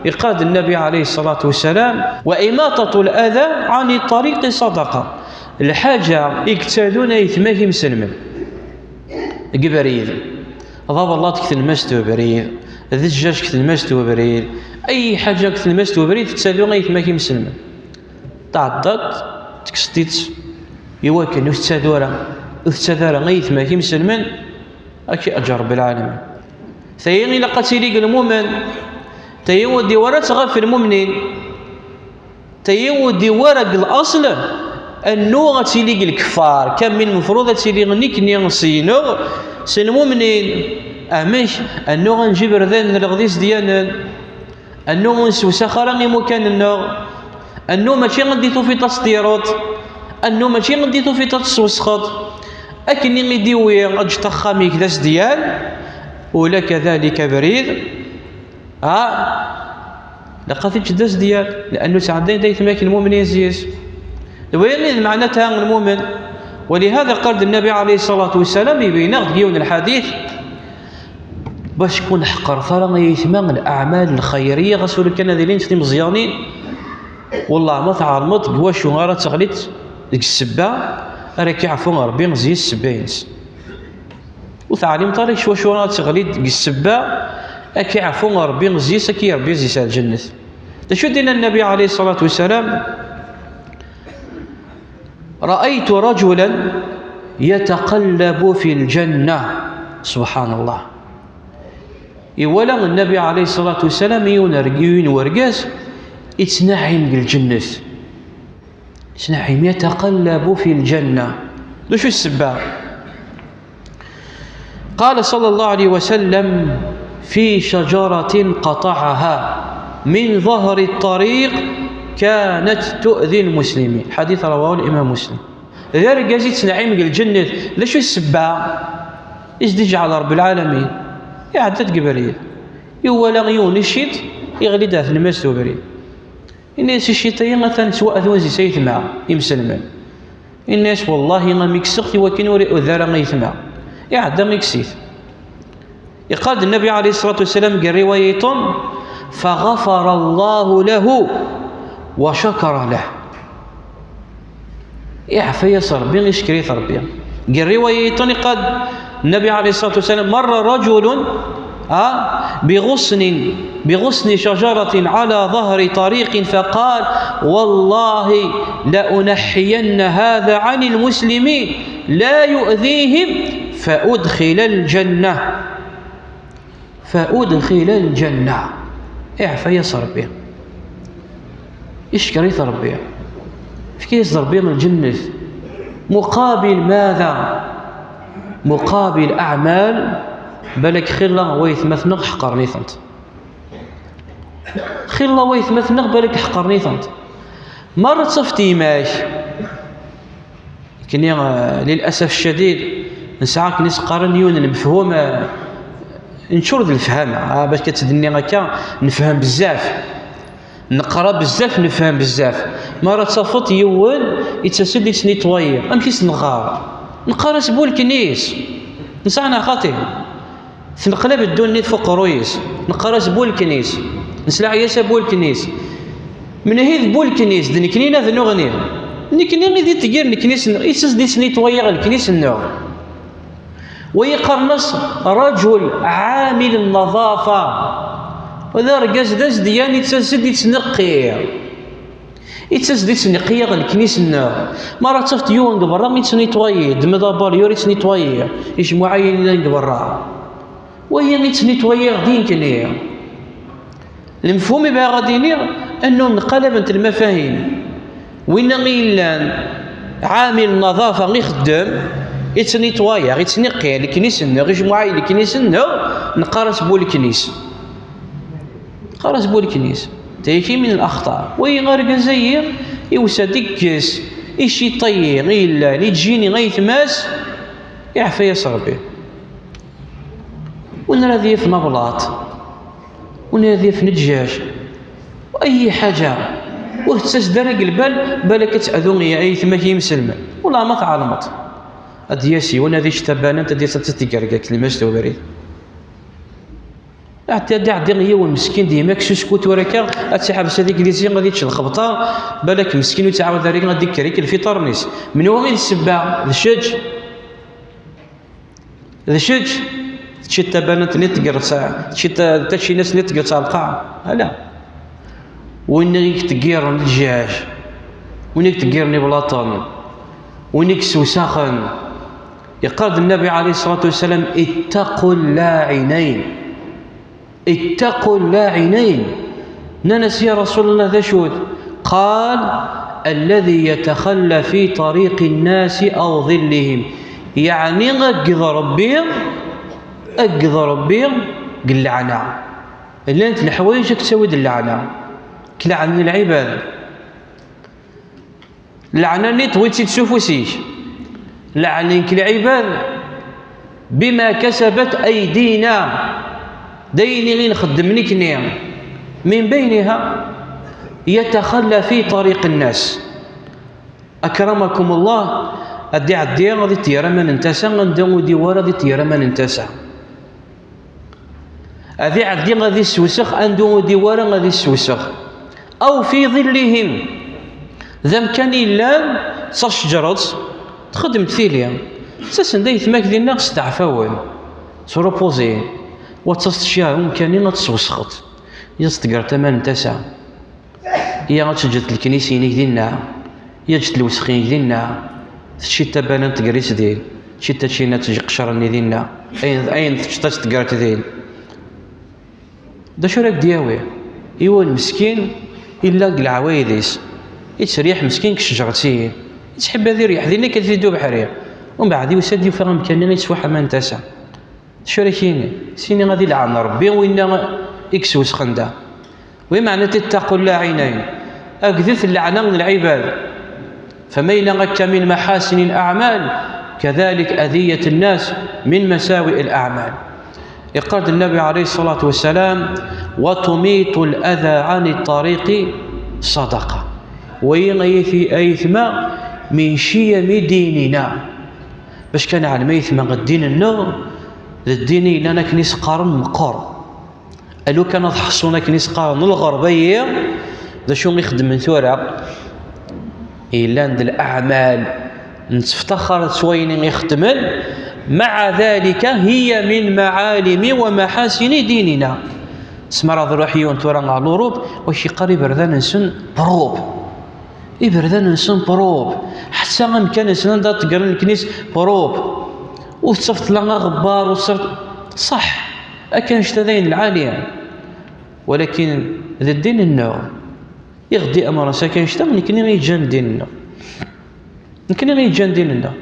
يقاد النبي عليه الصلاة والسلام وإماطة الأذى عن الطريق صدقة. الحاجة يكتادون يتماكي مسلمة قبريد ضاب الله تكتل مستوى بريد ذي الجاج كتل مستوى بريد أي حاجة كتل مستوى بريد تسالون يتماكي مسلمة تعضت تكستيت يواكن وستادورا يتماكي مسلمة أكي أجر بالعالمين. ثيغي لقد تليق المؤمن تيودي ورا تغفر المؤمنين تيودي ورق الأصل أنه تليق الكفار كم من مفروض تليق نكني نصينو سلمؤمنين أمش أنه نجبر ذان الغديس ديالنا أنه نسوس خراني مكان النار أنه ماشي غنديتو في تصديرات أنه ماشي غنديتو في تصوسخط أكني غيديوي أجتخامي كداس ديال ولا كذلك بريد لقد تجدس ديال لأنه تعدين دايتماك المؤمنين زيس وين معناتها المؤمن. ولهذا قال النبي عليه الصلاة والسلام يبين ديون الحديث باش كون حقر ثرى يتمام الأعمال الخيرية غسول كان ذيلين تني مزيانين والله ما تعرمت بواش غارة تغليت ديك السبة راك يعفو ربي مزيان السباينس وتعلم طريق شو راه تغليت ديك السبة اكي عفو ربي مزيان سكي ربي زيس الجنة. شو دينا النبي عليه الصلاة والسلام رأيت رجلا يتقلب في الجنة سبحان الله. يولا النبي عليه الصلاة والسلام يون ورقاس يتنعم بالجنة يتنعم يتقلب في الجنة. شو السبب؟ قال صلى الله عليه وسلم في شجرة قطعها من ظهر الطريق كانت تؤذي المسلمين. حديث رواه الإمام مسلم. لذلك جازيت نعيم الجنة ليش السبة؟ إيش دي جعل رب العالمين يعدد قبرية يولا غيون الشيط يغلي داث المس وبريد الناس الشيطية مثلا سواء ذوزي سيثمع يمسلمن الناس والله ما ميكسخت وكين وري أذارا غيثمع يعدى ميكسيث. يقال النبي عليه الصلاة والسلام قال رواية فغفر الله له وشكر له يعفى يسر بين يشكري ربي. قال رواية قد النبي عليه الصلاة والسلام مر رجل بغصن شجرة على ظهر طريق فقال والله لأنحين هذا عن المسلمين لا يؤذيهم فأدخل الجنة اعفى يسر ربي اشكري ربي فكيس ربي من الجنة مقابل ماذا؟ مقابل أعمال بالك خير الله ويثمثنق حقرني ثنت خير الله ويثمثنق بالك حقرني ثنت مرة صفتي ماش كني للأسف الشديد نسعاك نسقارن يون المفهوم نشور ذي الفهم باش كتدني هكا نفهم بزاف نقرا بزاف نفهم بزاف. مرة تصفط يون يتسد سني طوير امشي نقرا سبول كنيس نسعنا خاطر نقلب الدنيا فوق رويس نقرا سبول الكنيس نسلع يا سبول الكنيس من هي بول الكنيس دنكنينا ذ نغني نكني ذي تجير الكنيس يسس دي سني طوير الكنيس النوع ويقرنص رجل عامل النظافة وذا رجاز داز ديان يتسد يتنقي يتسد يتنقي الكنيس النوع. مرة تصفت يون قبرا يتسني طوير دمدابار يوري تسني طوير يش معين قبرا وهي يتسني طوير دين كنيا المفهوم بها غادي نير انه انقلبت المفاهيم وين غيلان عامل النظافة غير خدام يتسني طوير يتنقي الكنيس النوع غير معين الكنيس النوع نقارس بول الكنيس قارس بول الكنيس تيجي من الأخطاء ويغير جزائر يوسد يكس إشي طير إلا يجيني غيث ماس يعفى يسر به ونرذي في مبلاط ونرذي في نجاج وأي حاجة وتسدرق البال بالك تأذوني أي ثمكي مسلمة والله ما تعلمت أدياسي ونذي اشتبانا تدي ستتقرق كلمة بريد عدي هي والمسكين ديما كسوسكوت وراكا اتحبس هذيك ليزي غادي تشد الخبطه بالك مسكين وتعاود هذيك غادي كريك الفطر نيس من هو غير السباع الشج تشي تبانت نتقر تشي ناس نتقر تاع القاع لا وين غيك تقير الدجاج وين تقيرني بلاطن وين سوساخن يقال النبي عليه الصلاه والسلام اتقوا اللاعنين ننس يا رسول الله ذا شود قال الذي يتخلى في طريق الناس أو ظلهم يعني أقض ربي قلعنا اللي أنت الحوايجك تسوي اللعنة كلعن العباد لعنة اللي تويتي تشوفوا سيش لعنك العباد بما كسبت أيدينا ديني غير نخدمني كنيا من بينها يتخلى في طريق الناس أكرمكم الله أدي غادي تيرا ما ننتسى غندو ديوار غادي تيرا ما ننتسى أدي غادي السوسخ أندو ديوار غادي السوسخ أو في ظلهم ذا كان إلا تشجرت تخدم تيليا ساسن دايت ماك ديالنا استعفاون تروبوزي وتصشيا ممكن تصوسخت يستقر تمن تسع يا غتسجد الكنيسين ديالنا يا جت الوسخين ديالنا شي تبان تقريس ديال شي تشينا تجي قشرني ديالنا اين تشتا تقرات ديال دا شو راك دياوي ايوا المسكين الا العوايديس يتريح مسكين كشجرتين تحب هذه الريح ديالنا كتزيدو بحريق ومن بعد يسد فهم كان يتسوى حمان تسع شو راكيني سيني غادي لعن ربي وإنا إكسوس خندا ومعنى تتقوا اللاعنين أكذف اللعنة من العباد فميل غك من محاسن الأعمال كذلك أذية الناس من مساوئ الأعمال يقول النبي عليه الصلاة والسلام وتميت الأذى عن الطريق صدقة ويغيث أيثما من شيم ديننا باش كان على ميثما غدين النور الدين لنا كنيس قارن مقر قالوا كان تحصونا كنيس قارن الغربيه ذا شو يخدم من ثورة الا عند الاعمال نتفتخر سوين يختمل مع ذلك هي من معالم ومحاسن ديننا اسمع راضي روحيون تورا على الأوروب وشي قريب بردان نسن بروب بردان نسن بروب حتى غنكان نسن دا تقرن الكنيس بروب وصفت لنا غبار وصرت صح أكن اشتذين العالية ولكن ذا الدين النوع يغدي أمر ساكن اشتغل نكني غيجان دين النوع